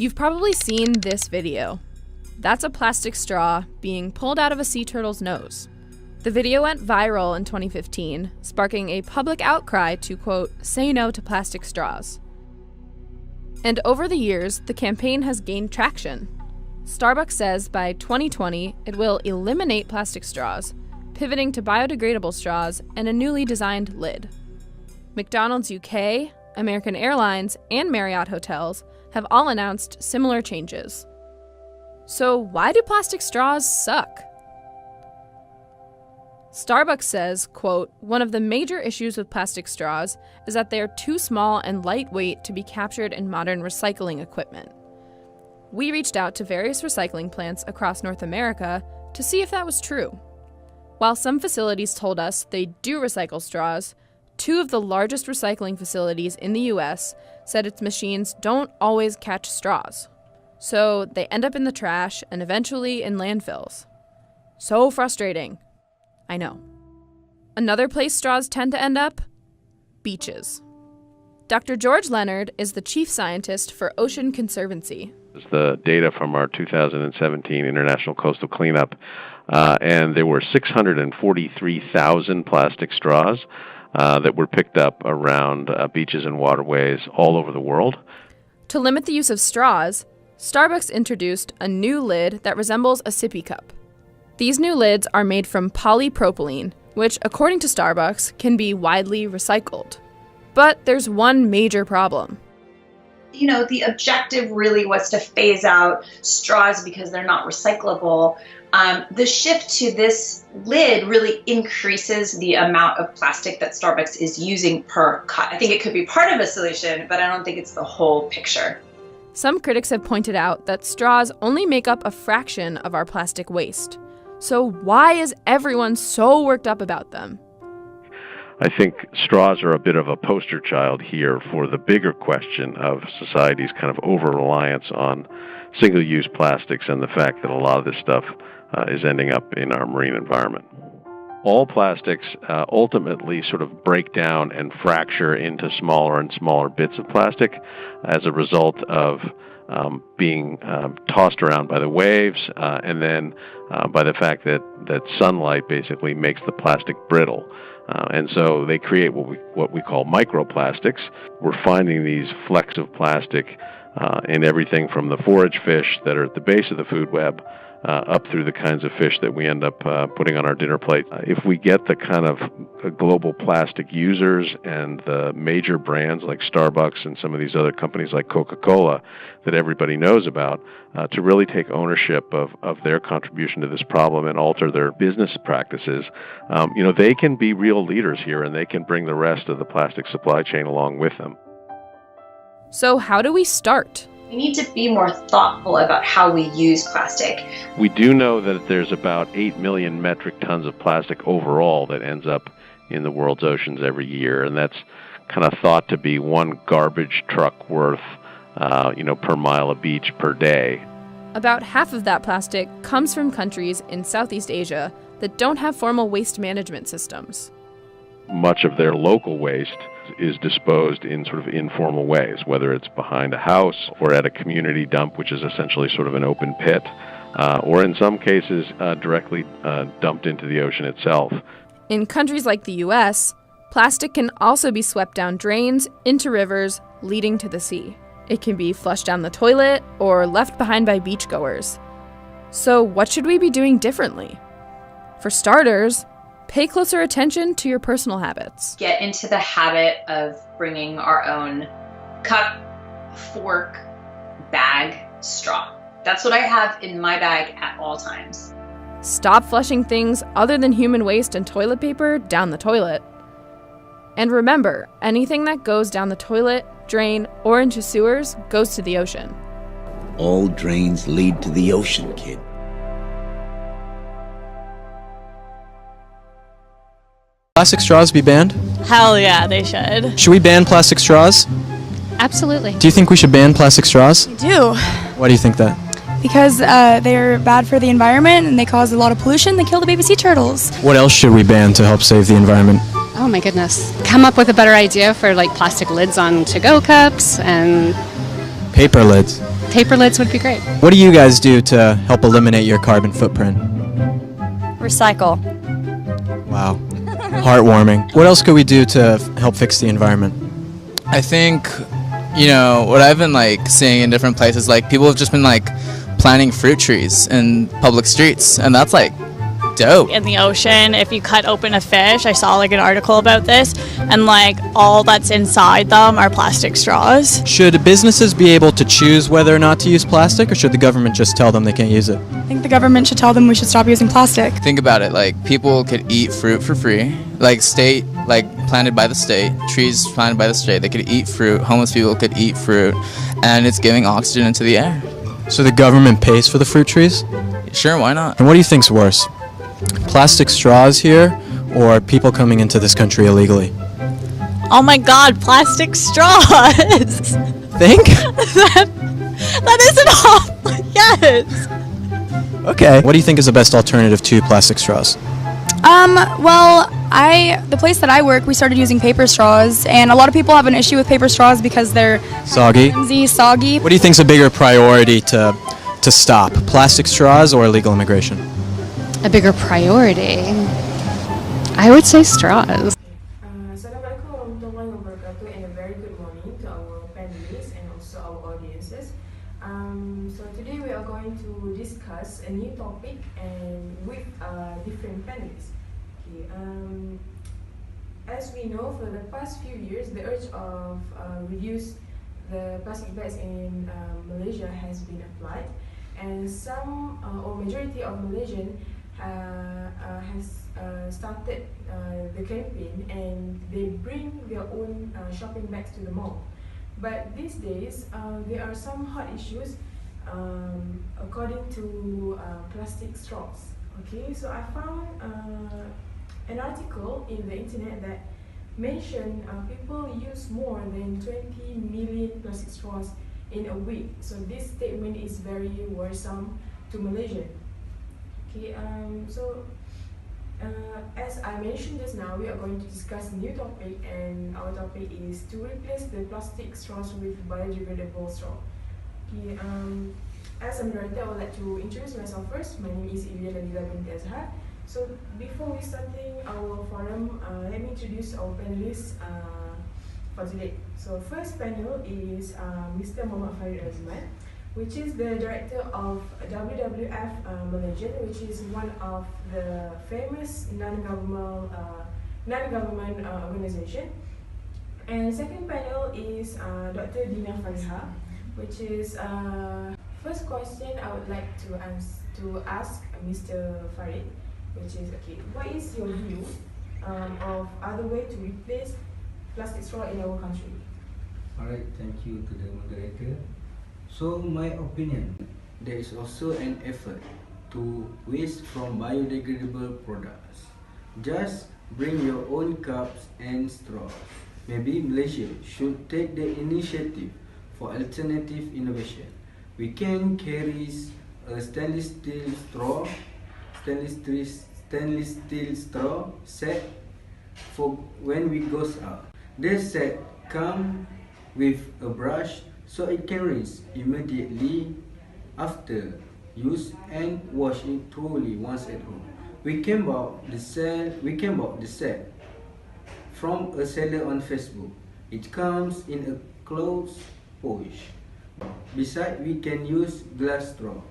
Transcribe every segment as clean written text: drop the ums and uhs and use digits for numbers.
You've probably seen this video. That's a plastic straw being pulled out of a sea turtle's nose. The video went viral in 2015, sparking a public outcry to, quote, say no to plastic straws. And over the years, the campaign has gained traction. Starbucks says by 2020, it will eliminate plastic straws, pivoting to biodegradable straws and a newly designed lid. McDonald's UK, American Airlines, and Marriott Hotels have all announced similar changes. So why do plastic straws suck? Starbucks says, quote, one of the major issues with plastic straws is that they are too small and lightweight to be captured in modern recycling equipment. We reached out to various recycling plants across North America to see if that was true. While some facilities told us they do recycle straws, two of the largest recycling facilities in the US said its machines don't always catch straws. So they end up in the trash and eventually in landfills. So frustrating. I know. Another place straws tend to end up? Beaches. Dr. George Leonard is the chief scientist for Ocean Conservancy. It's the data from our 2017 International Coastal Cleanup, and there were 643,000 plastic straws that were picked up around beaches and waterways all over the world. To limit the use of straws, Starbucks introduced a new lid that resembles a sippy cup. These new lids are made from polypropylene, which, according to Starbucks, can be widely recycled. But there's one major problem. You know, the objective really was to phase out straws because they're not recyclable. The shift to this lid really increases the amount of plastic that Starbucks is using per cup. I think it could be part of a solution, but I don't think it's the whole picture. Some critics have pointed out that straws only make up a fraction of our plastic waste. So why is everyone so worked up about them? I think straws are a bit of a poster child here for the bigger question of society's kind of over-reliance on single-use plastics and the fact that a lot of this stuff is ending up in our marine environment. All plastics ultimately sort of break down and fracture into smaller and smaller bits of plastic as a result of being tossed around by the waves and then by the fact that sunlight basically makes the plastic brittle. And so they create what we call microplastics. We're finding these flecks of plastic in everything from the forage fish that are at the base of the food web up through the kinds of fish that we end up putting on our dinner plate. If we get the kind of global plastic users and the major brands like Starbucks and some of these other companies like Coca-Cola that everybody knows about to really take ownership of their contribution to this problem and alter their business practices, they can be real leaders here and they can bring the rest of the plastic supply chain along with them. So how do we start? We need to be more thoughtful about how we use plastic. We do know that there's about 8 million metric tons of plastic overall that ends up in the world's oceans every year, and that's kind of thought to be one garbage truck worth, per mile of beach per day. About half of that plastic comes from countries in Southeast Asia that don't have formal waste management systems. Much of their local waste is disposed in sort of informal ways, whether it's behind a house or at a community dump, which is essentially sort of an open pit, or in some cases directly dumped into the ocean itself. In countries like the US, plastic can also be swept down drains into rivers leading to the sea. It can be flushed down the toilet or left behind by beachgoers. So what should we be doing differently? For starters, pay closer attention to your personal habits. Get into the habit of bringing our own cup, fork, bag, straw. That's what I have in my bag at all times. Stop flushing things other than human waste and toilet paper down the toilet. And remember, anything that goes down the toilet, drain, or into sewers goes to the ocean. All drains lead to the ocean, kid. Plastic straws be banned? Hell yeah, they should. Should we ban plastic straws? Absolutely. Do you think we should ban plastic straws? I do. Why do you think that? Because they're bad for the environment and they cause a lot of pollution. They kill the baby sea turtles. What else should we ban to help save the environment? Oh my goodness. Come up with a better idea for like plastic lids on to-go cups and... Paper lids. Paper lids would be great. What do you guys do to help eliminate your carbon footprint? Recycle. Wow. Heartwarming. What else could we do to help fix the environment? I think, what I've been seeing in different places, people have just been planting fruit trees in public streets, and that's dope. In the ocean, if you cut open a fish, I saw an article about this, and all that's inside them are plastic straws. Should businesses be able to choose whether or not to use plastic, or should the government just tell them they can't use it? I think the government should tell them we should stop using plastic. Think about it, people could eat fruit for free, planted by the state, trees planted by the state, they could eat fruit, homeless people could eat fruit, and it's giving oxygen into the air. So the government pays for the fruit trees? Sure, why not? And what do you think's worse? Plastic straws here, or people coming into this country illegally? Oh my god, plastic straws! Think? That isn't all. Yes! Okay. What do you think is the best alternative to plastic straws? Well, the place that I work, we started using paper straws, and a lot of people have an issue with paper straws because they're Soggy? flimsy, soggy. What do you think's a bigger priority to stop? Plastic straws or illegal immigration? A bigger priority. I would say straws. Assalamualaikum warahmatullahi wabarakatuh, and a very good morning to our panelists and also our audiences. So today we are going to discuss a new topic and with different panelists. Okay, as we know, for the past few years, the urge of reduce the plastic bags in Malaysia has been applied, and some or majority of Malaysian has started the campaign, and they bring their own shopping bags to the mall. But these days, there are some hot issues according to plastic straws. Okay, so I found an article in the internet that mentioned people use more than 20 million plastic straws in a week. So this statement is very worrisome to Malaysia. Okay, as I mentioned just now, we are going to discuss a new topic, and our topic is to replace the plastic straws with biodegradable straw. Okay, as a moderator, I would like to introduce myself first. My name is Ilya Nadila binti Azhar. So before we starting our forum, let me introduce our panelists for today. So first panel is Mr. Muhammad Farid Azman, which is the director of WWF Malaysia, which is one of the famous non-government organization. And second panel is Dr. Dina Fariha, which is first question I would like to ask Mr. Farid, which is what is your view of other way to replace plastic straw in our country? Alright, thank you to the moderator. So my opinion, there is also an effort to waste from biodegradable products. Just bring your own cups and straws. Maybe Malaysia should take the initiative for alternative innovation. We can carry a stainless steel straw set for when we goes out. This set come with a brush, so it can rinse immediately after use and wash it thoroughly once at home. We can buy the set from a seller on Facebook. It comes in a closed pouch. Besides, we can use glass straw.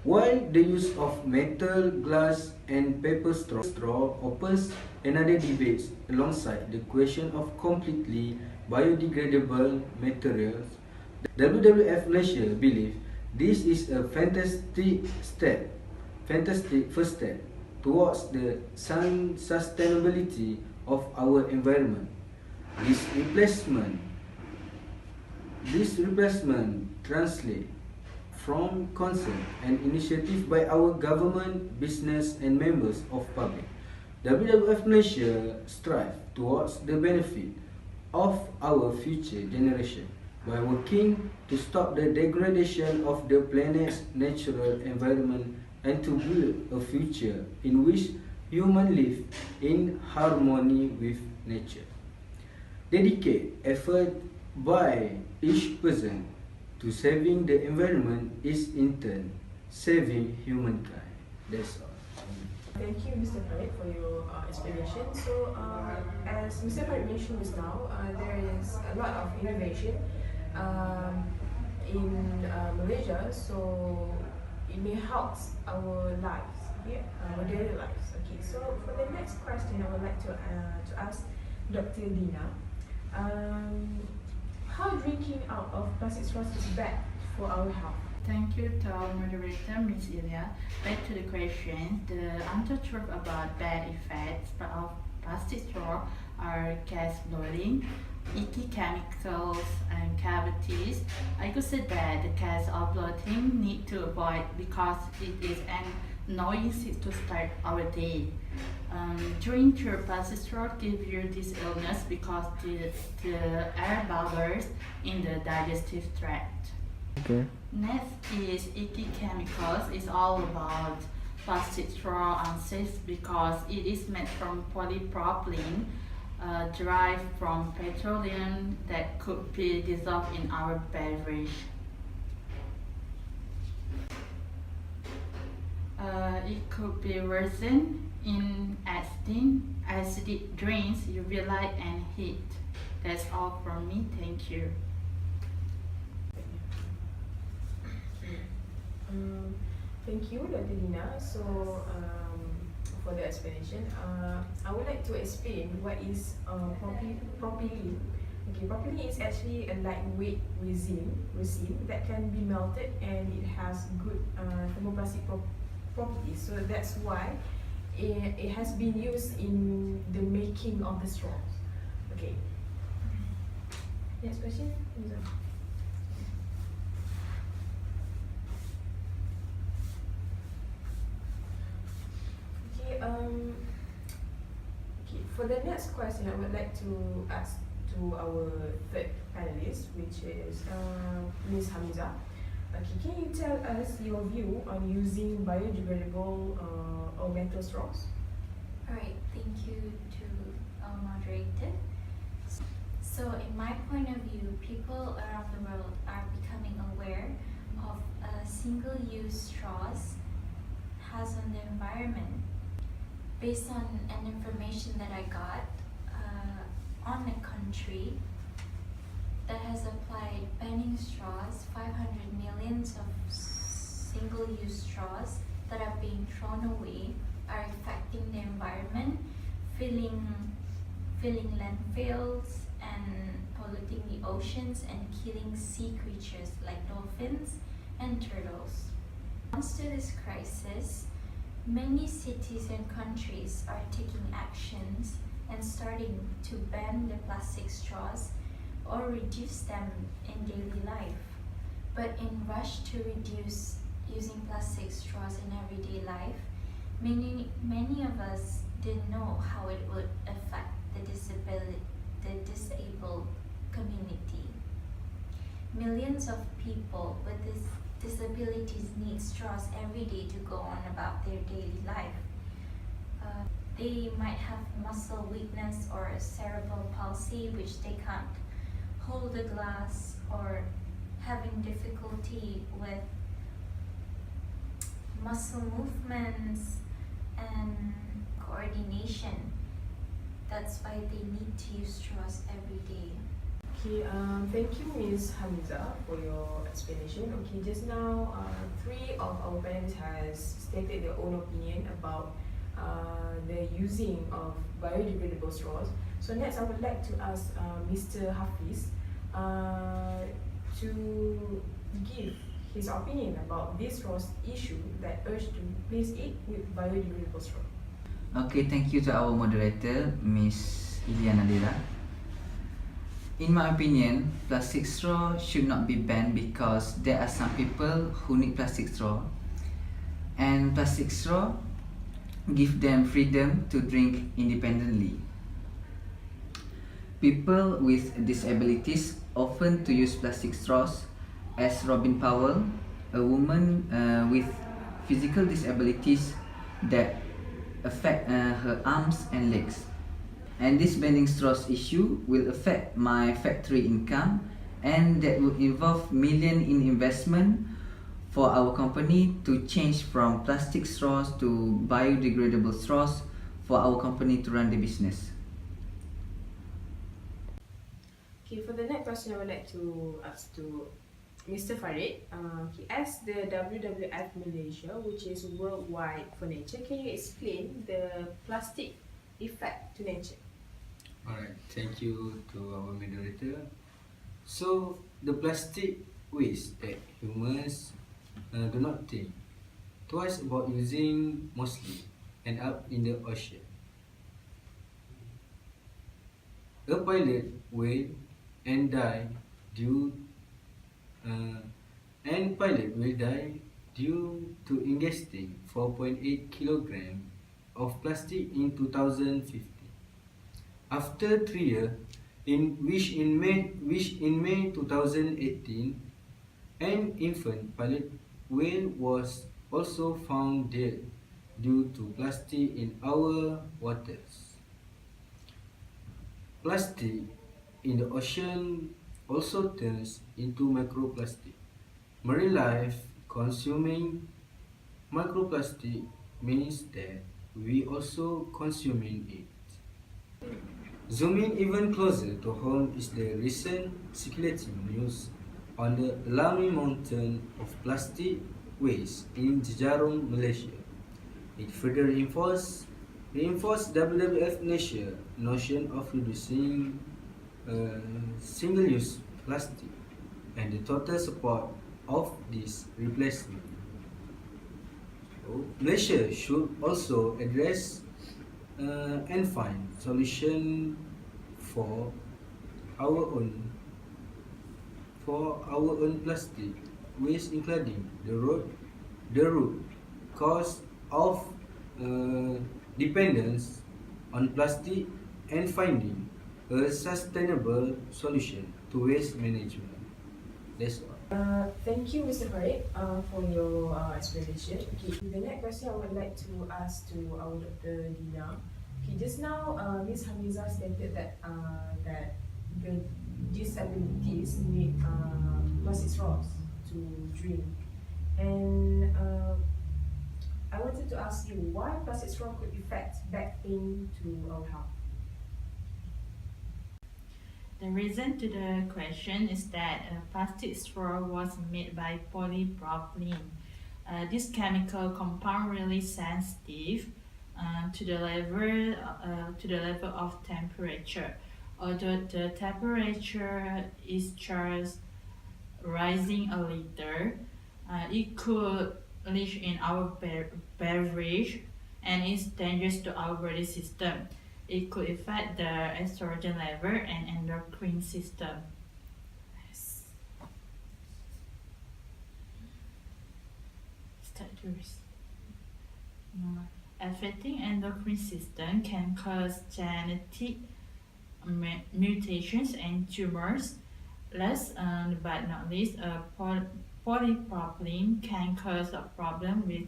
While the use of metal, glass and paper straw opens another debate alongside the question of completely biodegradable materials, WWF Malaysia believes this is a fantastic first step towards the sustainability of our environment. This replacement translates from concern and initiative by our government, business and members of public. WWF Malaysia strive towards the benefit of our future generation by working to stop the degradation of the planet's natural environment and to build a future in which humans live in harmony with nature. Dedicate effort by each person to saving the environment is in turn saving humankind. That's all. Thank you, Mr. Farid, for your explanation. So, as Mr. Farid mentioned just now, there is a lot of innovation in Malaysia, so it may help our lives, our daily lives. Okay, so for the next question, I would like to ask Dr. Dina, how drinking out of plastic straws is bad for our health? Thank you to our moderator, Ms. Ilya. Back to the question, the truth about bad effects of plastic straw are gas bloating, icky chemicals, and cavities. I could say that the case of bloating need to avoid because it is an annoying to start our day. Drinking through plastic straw give you this illness because the air bubbles in the digestive tract. Okay. Next is icky chemicals. It's all about plastic straw unsafe because it is made from polypropylene derived from petroleum that could be dissolved in our beverage. It could be worsened in acidic drinks, UV light, and heat. That's all from me. Thank you. Thank you, Dr. Dina. So, for the explanation, I would like to explain what is propylene. Okay, propylene is actually a lightweight resin that can be melted and it has good thermoplastic properties. So that's why it has been used in the making of the straws. Okay. Next question. Okay, for the next question, I would like to ask to our third panelist, which is Ms. Hamza. Okay, can you tell us your view on using biodegradable or metal straws? Alright, thank you to our moderator. So in my point of view, people around the world are becoming aware of single-use straws has on the environment. Based on an information that I got on a country that has applied banning straws, 500 millions of single-use straws that are being thrown away are affecting the environment, filling landfills and polluting the oceans and killing sea creatures like dolphins and turtles. In response to this crisis, many cities and countries are taking actions and starting to ban the plastic straws or reduce them in daily life. But in rush to reduce using plastic straws in everyday life, many of us didn't know how it would affect the disabled community. Millions of people with disabilities need straws every day to go on about their daily life. They might have muscle weakness or cerebral palsy, which they can't hold a glass, or having difficulty with muscle movements and coordination. That's why they need to use straws every day. Okay, thank you, Ms. Hamza, for your explanation. Okay, just now, three of our panelists has stated their own opinion about the using of biodegradable straws. So next, I would like to ask Mr. Hafiz to give his opinion about this straws issue that urged to replace it with biodegradable straw. Okay, thank you to our moderator, Ms. Ilya Nadira. In my opinion, plastic straw should not be banned because there are some people who need plastic straw, and plastic straw give them freedom to drink independently. People with disabilities often to use plastic straws, as Robin Powell, a woman with physical disabilities that affect her arms and legs. And this banning straws issue will affect my factory income and that will involve millions in investment for our company to change from plastic straws to biodegradable straws for our company to run the business. Okay, for the next question, I would like to ask to Mr. Farid. He asked the WWF Malaysia, which is worldwide for nature, can you explain the plastic effect to nature? Alright, thank you to our moderator. So, the plastic waste that humans do not think twice about using mostly end up in the ocean. A pilot will and die due to ingesting 4.8 kilograms of plastic in 2015. After 3 years, in May 2018, an infant pilot whale was also found dead due to plastic in our waters. Plastic in the ocean also turns into microplastic. Marine life consuming microplastic means that we also consuming it. Zooming even closer to home is the recent circulating news on the alarming mountain of plastic waste in Jejarum, Malaysia. It further reinforced WWF Malaysia notion of reducing single-use plastic and the total support of this replacement. So, Malaysia should also address and find solution for our own plastic waste, including the root cause of dependence on plastic and finding a sustainable solution to waste management. That's all. Thank you, Mr. Farid, for your explanation. Okay, the next question I would like to ask to our Dr. Dina. Okay, just now Ms. Hamiza stated that the disabilities need plastic straws to drink, and I wanted to ask you why plastic straw could affect back pain to our health. The reason to the question is that a plastic straw was made by polypropylene. This chemical compound really sensitive to the level of temperature. Although the temperature is just rising a little, it could leach in our beverage and is dangerous to our body system. It could affect the estrogen level and endocrine system. Affecting endocrine system can cause genetic mutations and tumors. Last but not least, polypropylene can cause a problem with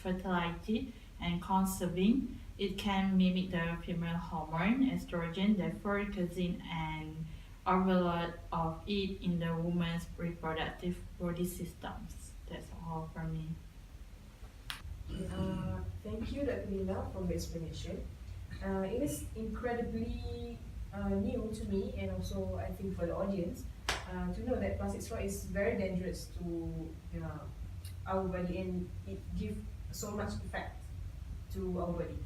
fertility and conceiving. It can mimic the female hormone estrogen, therefore causing an overload of it in the woman's reproductive body systems. That's all from me. Thank you, Dr. Lina, for the explanation. It is incredibly new to me, and also I think for the audience, to know that plastic straw is very dangerous to our body, and it gives so much effect to our body.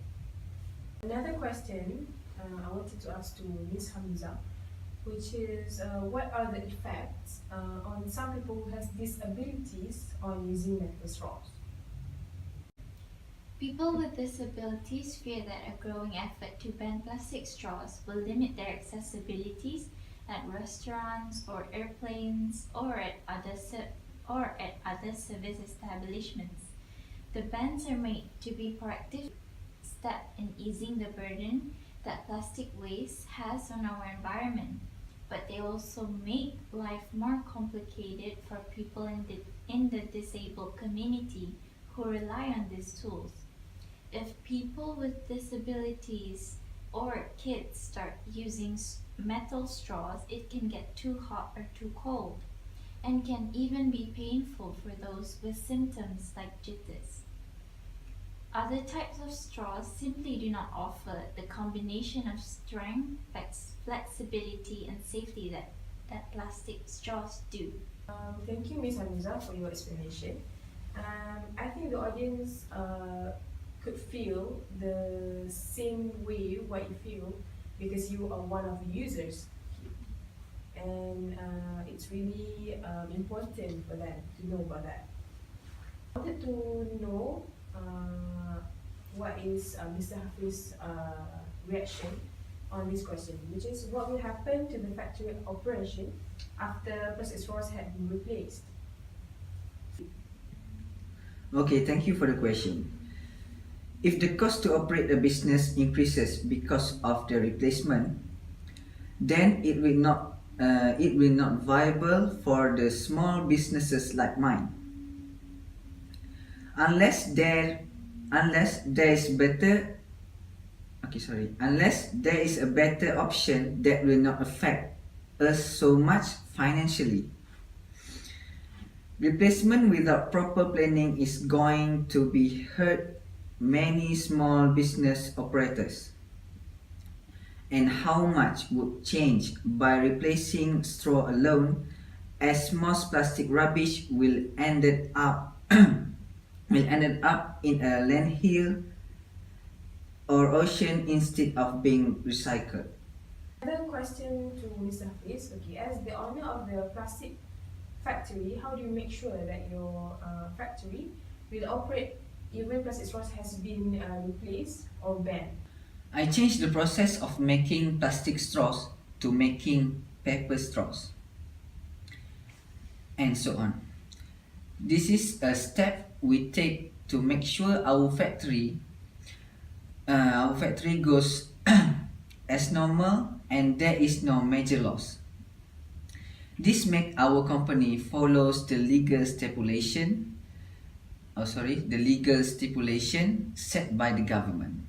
Another question I wanted to ask to Ms. Hamiza, which is what are the effects on some people who has disabilities on using metal straws? People with disabilities fear that a growing effort to ban plastic straws will limit their accessibilities at restaurants or airplanes or at other service establishments. The bans are made to be proactive step in easing the burden that plastic waste has on our environment, but they also make life more complicated for people in the disabled community who rely on these tools. If people with disabilities or kids start using metal straws, it can get too hot or too cold, and can even be painful for those with symptoms like jitters. Other types of straws simply do not offer the combination of strength, flexibility, and safety that plastic straws do. Thank you, Ms. Hamiza, for your explanation. I think the audience could feel the same way what you feel because you are one of the users. And it's really important for them to know about that. I wanted to know what is Mr. Hafiz's reaction on this question, which is what will happen to the factory operation after plastic straws had been replaced? Okay, thank you for the question. If the cost to operate a business increases because of the replacement, then it will not viable for the small businesses like mine. Unless there is a better option that will not affect us so much financially. Replacement without proper planning is going to be hurt many small business operators. And how much would change by replacing straw alone, as most plastic rubbish will ended up in a landfill or ocean instead of being recycled. Another question to Mr. Hafiz. Okay, as the owner of the plastic factory, how do you make sure that your factory will operate even plastic straws has been replaced or banned? I changed the process of making plastic straws to making paper straws, and so on. This is a step we take to make sure our factory goes as normal and there is no major loss. This makes our company follows the legal stipulation set by the government.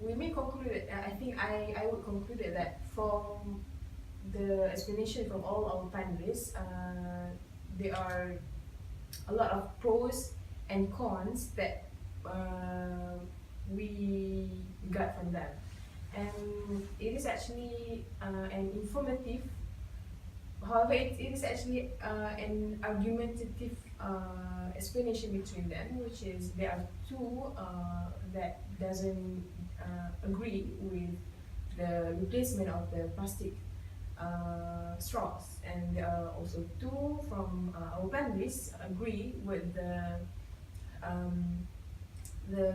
We may conclude, I think I would conclude that from the explanation from all our panelists, there are a lot of pros and cons that we got from them. And it is actually an informative, however, it is actually an argumentative explanation between them, which is there are two that doesn't agree with the replacement of the plastic straws, and there are also two from our panelists agree with the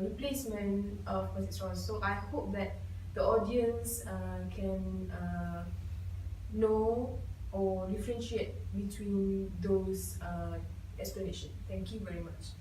replacement of plastic straws. So I hope that the audience can know or differentiate between those explanations. Thank you very much.